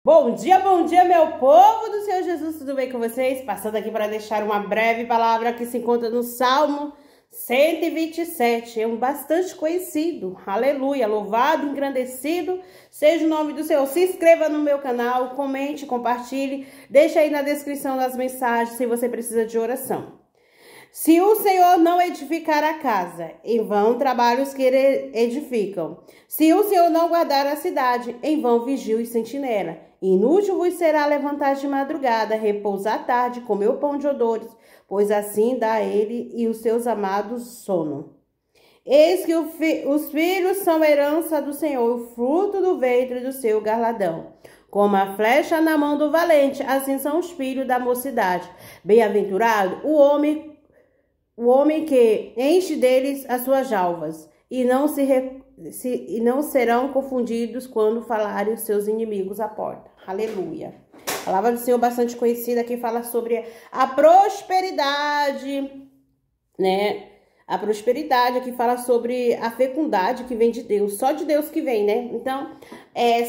Bom dia, meu povo do Senhor Jesus, tudo bem com vocês? Passando aqui para deixar uma breve palavra que se encontra no Salmo 127, é um bastante conhecido, aleluia, louvado, engrandecido, seja o nome do Senhor. Se inscreva no meu canal, comente, compartilhe, deixa aí na descrição das mensagens se você precisa de oração. Se o Senhor não edificar a casa, em vão trabalham os que edificam. Se o Senhor não guardar a cidade, em vão vigia e sentinela. Inútil vos será levantar de madrugada, repousar à tarde, comer o pão de odores, pois assim dá ele e os seus amados sono. Eis que os filhos são herança do Senhor, o fruto do ventre do seu galardão. Como a flecha na mão do valente, assim são os filhos da mocidade. Bem-aventurado o homem que enche deles as suas jalvas, e não serão confundidos quando falarem os seus inimigos à porta. Aleluia. A palavra do Senhor bastante conhecida que fala sobre a prosperidade, né? A prosperidade que fala sobre a fecundidade que vem de Deus, só de Deus que vem, né? Então,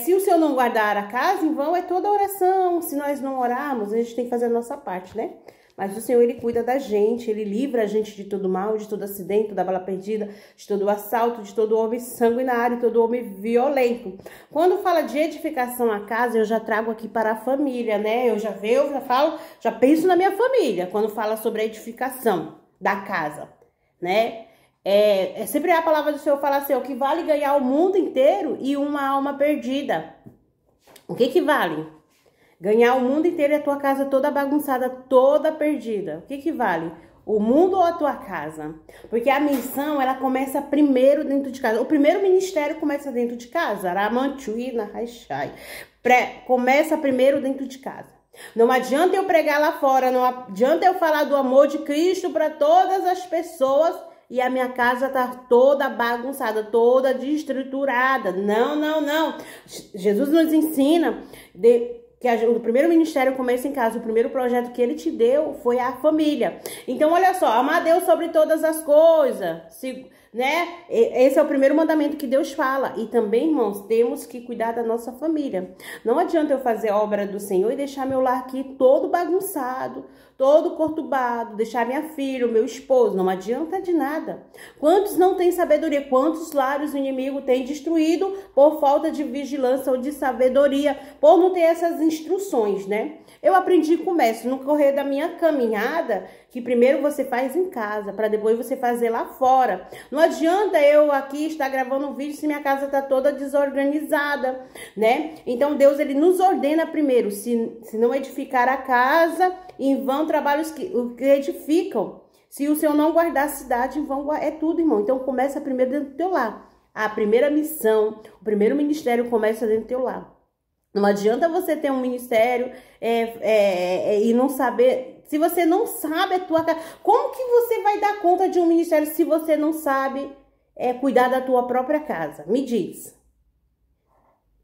se o Senhor não guardar a casa, em vão é toda oração. Se nós não orarmos, a gente tem que fazer a nossa parte, né? Mas o Senhor, Ele cuida da gente, Ele livra a gente de todo mal, de todo acidente, da bala perdida, de todo assalto, de todo homem sanguinário, todo homem violento. Quando fala de edificação à casa, eu já trago aqui para a família, né? Eu já falo, já penso na minha família, quando fala sobre a edificação da casa, né? Sempre a palavra do Senhor fala assim, o que vale ganhar o mundo inteiro e uma alma perdida. O que vale? Ganhar o mundo inteiro e a tua casa toda bagunçada, toda perdida. O que vale? O mundo ou a tua casa? Porque a missão, ela começa primeiro dentro de casa. O primeiro ministério começa dentro de casa. Começa primeiro dentro de casa. Não adianta eu pregar lá fora, não adianta eu falar do amor de Cristo para todas as pessoas e a minha casa tá toda bagunçada, toda desestruturada. Não. Jesus nos ensina que o primeiro ministério começa em casa, o primeiro projeto que ele te deu foi a família. Então, olha só, amar a Deus sobre todas as coisas, né? Esse é o primeiro mandamento que Deus fala. E também, irmãos, temos que cuidar da nossa família. Não adianta eu fazer a obra do Senhor e deixar meu lar aqui todo bagunçado, todo conturbado, deixar minha filha, o meu esposo, não adianta de nada. Quantos não têm sabedoria? Quantos lares o inimigo tem destruído por falta de vigilância ou de sabedoria, por não ter essas instruções, né? Eu aprendi com o mestre no correr da minha caminhada, que primeiro você faz em casa, para depois você fazer lá fora. Não adianta eu aqui estar gravando um vídeo se minha casa está toda desorganizada, né? Então Deus, ele nos ordena primeiro, se não edificar a casa, em vão trabalhos que edificam. Se o Senhor não guardar a cidade, em vão é tudo, irmão. Então começa primeiro dentro do teu lar. A primeira missão, o primeiro ministério começa dentro do teu lar. Não adianta você ter um ministério e não saber. Se você não sabe a tua casa, como que você vai dar conta de um ministério se você não sabe cuidar da tua própria casa? Me diz.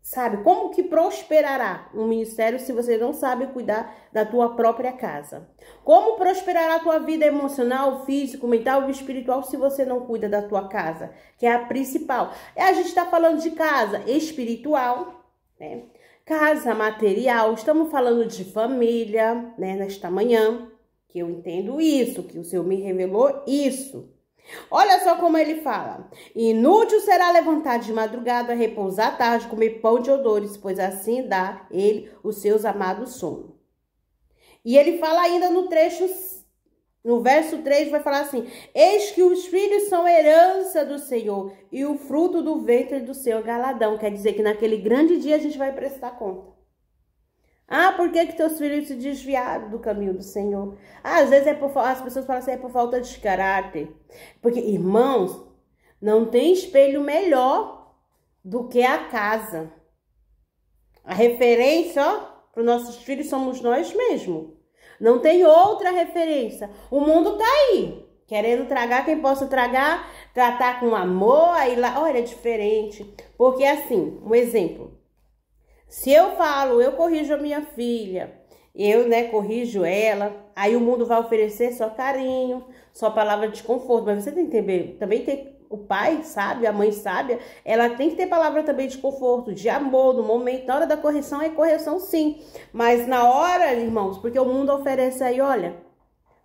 Sabe, como que prosperará um ministério se você não sabe cuidar da tua própria casa? Como prosperará a tua vida emocional, físico, mental e espiritual se você não cuida da tua casa? Que é a principal. A gente está falando de casa espiritual, né? Casa material, estamos falando de família, né, nesta manhã, que eu entendo isso, que o Senhor me revelou isso. Olha só como ele fala, inútil será levantar de madrugada, repousar à tarde, comer pão de odores, pois assim dá ele os seus amados sono. E ele fala ainda no trecho, no verso 3, vai falar assim, eis que os filhos são herança do Senhor e o fruto do ventre do seu galadão. Quer dizer que naquele grande dia a gente vai prestar conta. Ah, por que teus filhos se desviaram do caminho do Senhor? Ah, às vezes as pessoas falam assim, é por falta de caráter. Porque, irmãos, não tem espelho melhor do que a casa. A referência, ó, para os nossos filhos somos nós mesmos. Não tem outra referência. O mundo tá aí, querendo tragar quem possa tragar, tratar com amor, aí lá, olha, é diferente. Porque assim, um exemplo, se eu falo, eu corrijo a minha filha, eu, né, corrijo ela, aí o mundo vai oferecer só carinho, só palavra de conforto, mas você tem que entender, também tem o pai sábio, a mãe sábia, ela tem que ter palavra também de conforto, de amor, no momento. Na hora da correção, é correção sim. Mas na hora, irmãos, porque o mundo oferece aí, olha,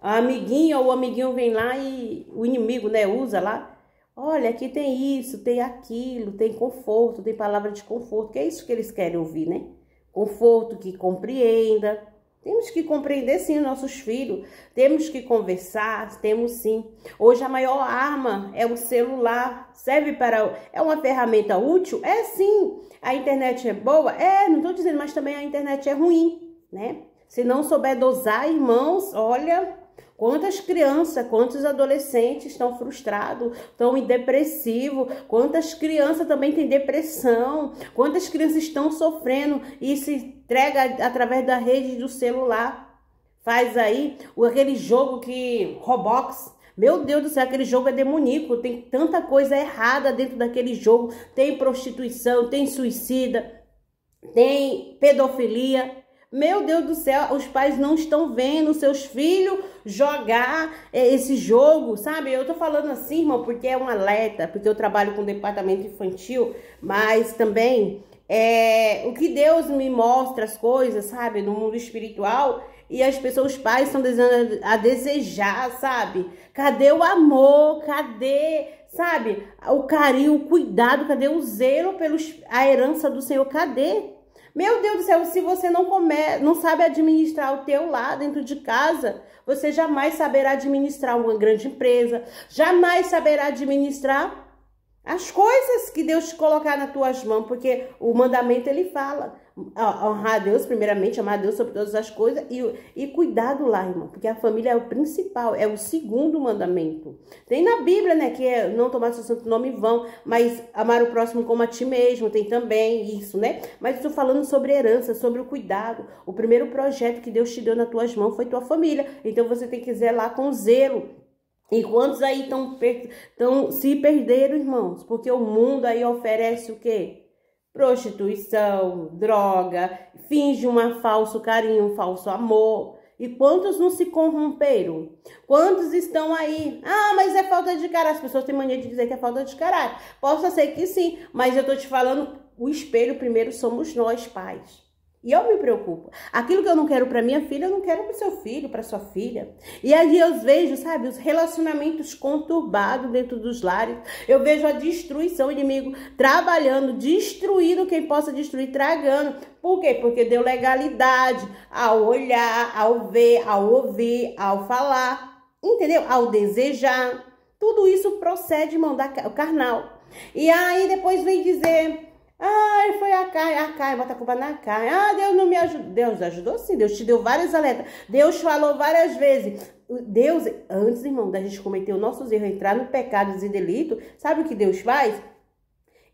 a amiguinha ou o amiguinho vem lá e o inimigo, né, usa lá. Olha, aqui tem isso, tem aquilo, tem conforto, tem palavra de conforto, que é isso que eles querem ouvir, né? Conforto que compreenda. Temos que compreender sim os nossos filhos, temos que conversar, temos sim. Hoje a maior arma é o celular, serve para... É uma ferramenta útil? É sim. A internet é boa? É, não estou dizendo, mas também a internet é ruim, né? Se não souber dosar, irmãos, olha... Quantas crianças, quantos adolescentes estão frustrados, estão em depressivo, quantas crianças também têm depressão, quantas crianças estão sofrendo e se entrega através da rede do celular. Faz aí aquele jogo que... Roblox. Meu Deus do céu, aquele jogo é demoníaco, tem tanta coisa errada dentro daquele jogo. Tem prostituição, tem suicida, tem pedofilia. Meu Deus do céu, os pais não estão vendo seus filhos jogar esse jogo, sabe? Eu tô falando assim, irmão, porque é um alerta, porque eu trabalho com departamento infantil, mas também o que Deus me mostra as coisas, sabe? No mundo espiritual, e as pessoas, os pais estão a desejar, sabe? Cadê o amor? Cadê, sabe? O carinho, o cuidado, cadê o zelo a herança do Senhor? Cadê? Meu Deus do céu, se você não sabe administrar o teu lar dentro de casa, você jamais saberá administrar uma grande empresa, jamais saberá administrar as coisas que Deus te colocar nas tuas mãos, porque o mandamento ele fala, honrar a Deus primeiramente, amar a Deus sobre todas as coisas e cuidado lá, irmão, porque a família é o principal, é o segundo mandamento. Tem na Bíblia, né, que é não tomar seu santo nome em vão, mas amar o próximo como a ti mesmo, tem também isso, né? Mas estou falando sobre herança, sobre o cuidado. O primeiro projeto que Deus te deu nas tuas mãos foi tua família, então você tem que zelar com zelo. E quantos aí se perderam, irmãos? Porque o mundo aí oferece o quê? Prostituição, droga, finge um falso carinho, um falso amor. E quantos não se corromperam? Quantos estão aí? Ah, mas é falta de caráter. As pessoas têm mania de dizer que é falta de caráter. Possa ser que sim, mas eu tô te falando, o espelho primeiro somos nós, pais. E eu me preocupo. Aquilo que eu não quero para minha filha, eu não quero para o seu filho, para sua filha. E aí eu vejo, sabe, os relacionamentos conturbados dentro dos lares. Eu vejo a destruição, o inimigo trabalhando, destruindo quem possa destruir, tragando. Por quê? Porque deu legalidade ao olhar, ao ver, ao ouvir, ao falar. Entendeu? Ao desejar. Tudo isso procede, irmão, do carnal. E aí depois vem dizer... Ah, foi a carne, bota a culpa na carne. Ah, Deus não me ajudou. Deus ajudou sim, Deus te deu vários alertas. Deus falou várias vezes. Deus, antes, irmão, da gente cometer os nossos erros, entrar no pecados e delito, sabe o que Deus faz?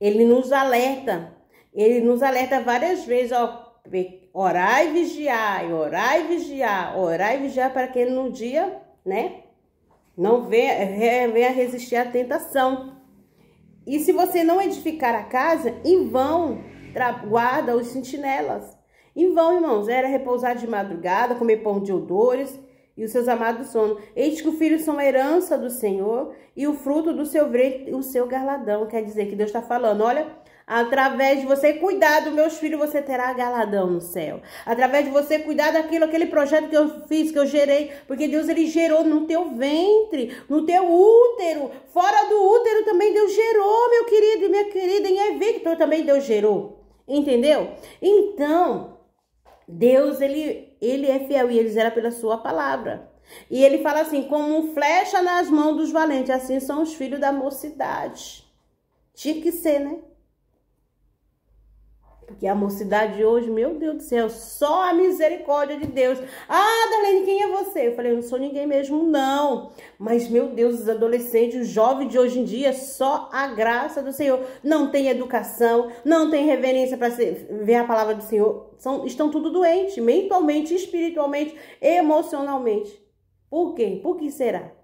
Ele nos alerta. Ele nos alerta várias vezes, ó. Orai e vigiai, orai e vigiar, orai e vigiar para que ele no dia, né, não venha resistir à tentação. E se você não edificar a casa, em vão guarda os sentinelas. Em vão, irmãos, era repousar de madrugada, comer pão de odores e os seus amados sono. Eis que os filhos são a herança do Senhor e o fruto do seu ventre, o seu galardão. Quer dizer que Deus está falando, olha, através de você cuidar dos meus filhos, você terá galardão no céu. Através de você cuidar aquele projeto que eu fiz, que eu gerei. Porque Deus, ele gerou no teu ventre, no teu útero. Fora do útero também Deus gerou, meu querido e minha querida. Em Evictor também Deus gerou. Entendeu? Então, Deus, ele é fiel e ele zela pela sua palavra. E ele fala assim, como flecha nas mãos dos valentes, assim são os filhos da mocidade. Tinha que ser, né? Porque a mocidade de hoje, meu Deus do céu, só a misericórdia de Deus. Ah, Darlene, quem é você? Eu falei, eu não sou ninguém mesmo, não. Mas, meu Deus, os adolescentes, os jovens de hoje em dia, só a graça do Senhor. Não tem educação, não tem reverência para ver a palavra do Senhor. Estão tudo doentes, mentalmente, espiritualmente, emocionalmente. Por quê? Por que será?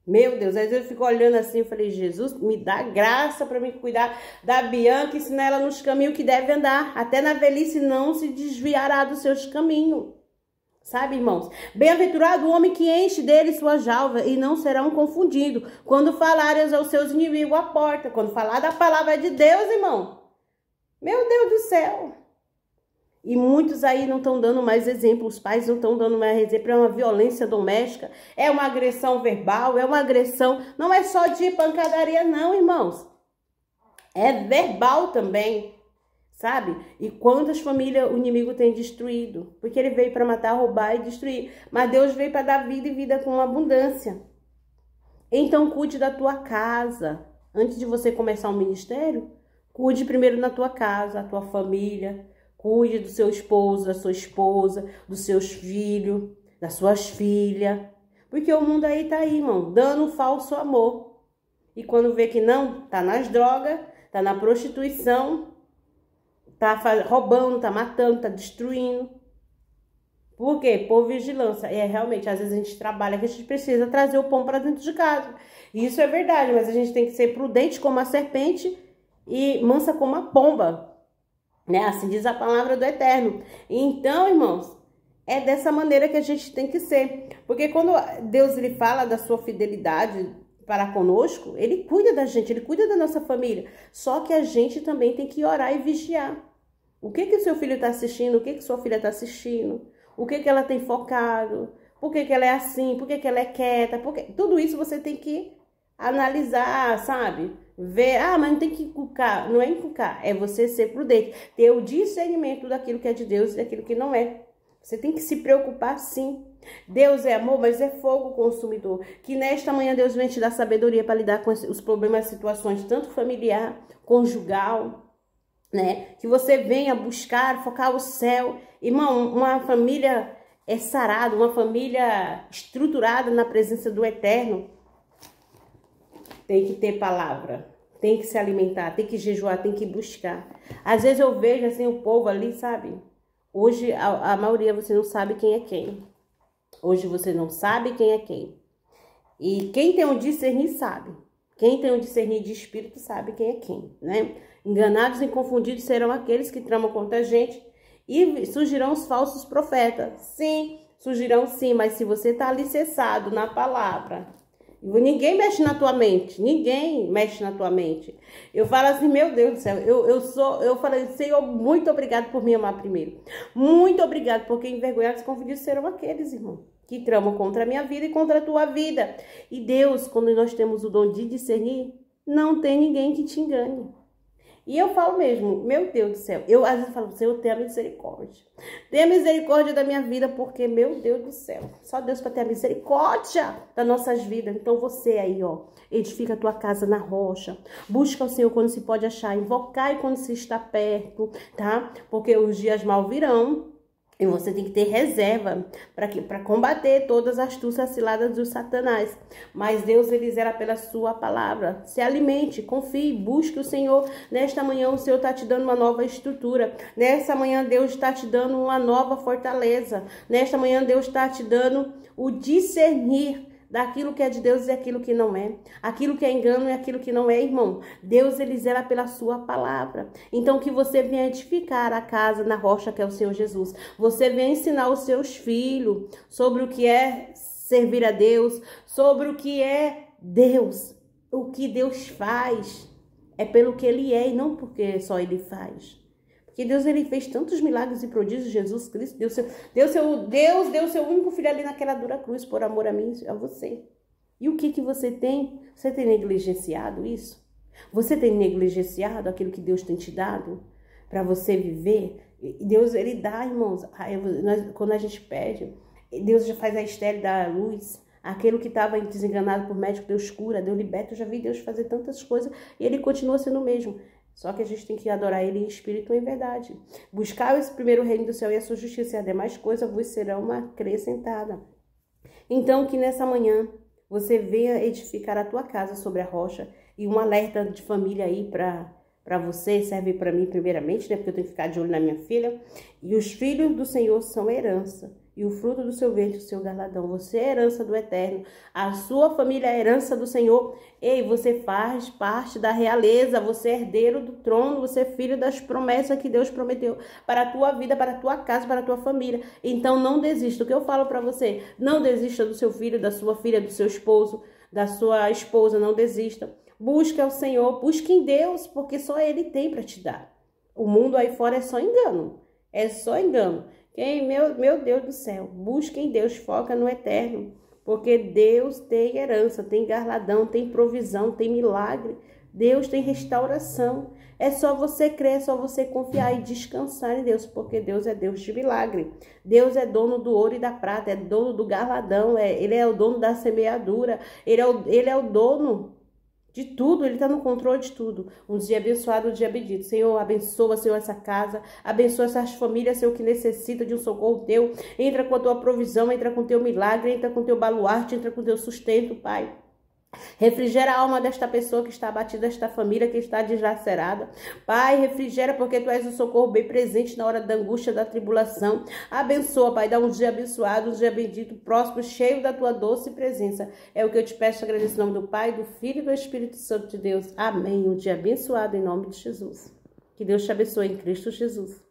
Meu Deus, às vezes eu fico olhando assim, eu falei, Jesus, me dá graça para me cuidar da Bianca, ensinar ela nos caminhos que deve andar. Até na velhice não se desviará dos seus caminhos. Sabe, irmãos? Bem-aventurado o homem que enche dele sua jalva e não serão confundidos quando falarem aos seus inimigos à porta. Quando falar da palavra de Deus, irmão. Meu Deus do céu. E muitos aí não estão dando mais exemplo. Os pais não estão dando mais exemplo. É uma violência doméstica. É uma agressão verbal. É uma agressão. Não é só de pancadaria não, irmãos. É verbal também. Sabe? E quantas famílias o inimigo tem destruído? Porque ele veio para matar, roubar e destruir. Mas Deus veio para dar vida e vida com abundância. Então cuide da tua casa. Antes de você começar um ministério, cuide primeiro na tua casa, a tua família. Cuide do seu esposo, da sua esposa, dos seus filhos, das suas filhas. Porque o mundo aí tá aí, irmão, dando um falso amor. E quando vê que não, tá nas drogas, tá na prostituição, tá roubando, tá matando, tá destruindo. Por quê? Por vigilância. É realmente, às vezes a gente trabalha que a gente precisa trazer o pão para dentro de casa. E isso é verdade, mas a gente tem que ser prudente como a serpente e mansa como a pomba. Né? Assim diz a palavra do Eterno. Então, irmãos, é dessa maneira que a gente tem que ser. Porque quando Deus ele fala da sua fidelidade para conosco, ele cuida da gente, ele cuida da nossa família. Só que a gente também tem que orar e vigiar. O que o seu filho está assistindo? O que sua filha está assistindo? O que ela tem focado? Por que ela é assim? Por que ela é quieta? Tudo isso você tem que analisar, sabe? Ver, mas não tem que inculcar. Não é inculcar, é você ser prudente. Ter o discernimento daquilo que é de Deus e daquilo que não é. Você tem que se preocupar sim. Deus é amor, mas é fogo consumidor. Que nesta manhã Deus vem te dar sabedoria para lidar com os problemas, situações, tanto familiar, conjugal, né? Que você venha buscar, focar o céu. Irmão, uma família sarada, uma família estruturada na presença do Eterno, tem que ter palavra, tem que se alimentar, tem que jejuar, tem que buscar. Às vezes eu vejo assim o povo ali, sabe? Hoje a maioria você não sabe quem é quem. Hoje você não sabe quem é quem. E quem tem o discernir sabe. Quem tem o discernir de espírito sabe quem é quem, né? Enganados e confundidos serão aqueles que tramam contra a gente e surgirão os falsos profetas. Sim, surgirão sim, mas se você está alicerçado na palavra, ninguém mexe na tua mente, ninguém mexe na tua mente. Eu falo assim, meu Deus do céu, eu falei, Senhor, muito obrigado por me amar primeiro. Muito obrigado, porque envergonhados e confundidos serão aqueles, irmão, que tramam contra a minha vida e contra a tua vida. E Deus, quando nós temos o dom de discernir, não tem ninguém que te engane. E eu falo mesmo, meu Deus do céu, eu às vezes falo, Senhor, tenha misericórdia. Tenha misericórdia da minha vida, porque, meu Deus do céu, só Deus para ter a misericórdia das nossas vidas. Então você aí, ó, edifica a tua casa na rocha. Busca o Senhor quando se pode achar, invocai quando se está perto, tá? Porque os dias mal virão. E você tem que ter reserva para combater todas as astúcias ciladas do Satanás. Mas Deus, ele zera pela sua palavra. Se alimente, confie, busque o Senhor. Nesta manhã o Senhor está te dando uma nova estrutura. Nesta manhã Deus está te dando uma nova fortaleza. Nesta manhã Deus está te dando o discernir daquilo que é de Deus e aquilo que não é. Aquilo que é engano e aquilo que não é, irmão. Deus, ele zela pela sua palavra. Então, que você venha edificar a casa na rocha que é o Senhor Jesus. Você venha ensinar os seus filhos sobre o que é servir a Deus, sobre o que é Deus. O que Deus faz é pelo que ele é e não porque só ele faz. Que Deus, ele fez tantos milagres e prodígios. Jesus Cristo Deus deu seu único filho ali naquela dura cruz por amor a mim e a você. E o que você tem? Você tem negligenciado isso? Você tem negligenciado aquilo que Deus tem te dado para você viver? Deus, ele dá, irmãos. Quando a gente pede, Deus já faz a estéril da luz. Aquele que estava desenganado por médico, Deus cura, Deus liberta. Eu já vi Deus fazer tantas coisas e ele continua sendo o mesmo. Só que a gente tem que adorar ele em espírito e em verdade. Buscar esse primeiro reino do céu e a sua justiça, e a demais coisas vos serão acrescentada. Então, que nessa manhã você venha edificar a tua casa sobre a rocha. E um alerta de família aí para você, serve para mim primeiramente, né? Porque eu tenho que ficar de olho na minha filha. E os filhos do Senhor são herança. e o fruto do seu ventre, o seu galardão. Você é herança do Eterno, a sua família é herança do Senhor. Ei, você faz parte da realeza, você é herdeiro do trono, você é filho das promessas que Deus prometeu para a tua vida, para a tua casa, para a tua família. Então não desista. O que eu falo para você? Não desista do seu filho, da sua filha, do seu esposo, da sua esposa, não desista. Busque ao Senhor, busque em Deus, porque só Ele tem para te dar. O mundo aí fora é só engano, é só engano. Meu Deus do céu, busque em Deus, foca no Eterno, porque Deus tem herança, tem galardão, tem provisão, tem milagre, Deus tem restauração. É só você crer, é só você confiar e descansar em Deus, porque Deus é Deus de milagre. Deus é dono do ouro e da prata, é dono do galardão, Ele é o dono da semeadura, Ele é o dono de tudo, Ele está no controle de tudo. Um dia abençoado, um dia bendito. Senhor, abençoa, Senhor, essa casa. Abençoa essas famílias, Senhor, que necessita de um socorro teu. Entra com a tua provisão, entra com o teu milagre, entra com o teu baluarte, entra com o teu sustento, Pai. Refrigera a alma desta pessoa que está abatida, desta família que está dilacerada. Pai, refrigera, porque Tu és o socorro bem presente na hora da angústia, da tribulação. Abençoa, Pai, dá um dia abençoado, um dia bendito, próspero, cheio da Tua doce presença. É o que eu te peço, agradeço em nome do Pai, do Filho e do Espírito Santo de Deus. Amém. Um dia abençoado em nome de Jesus. Que Deus te abençoe em Cristo Jesus.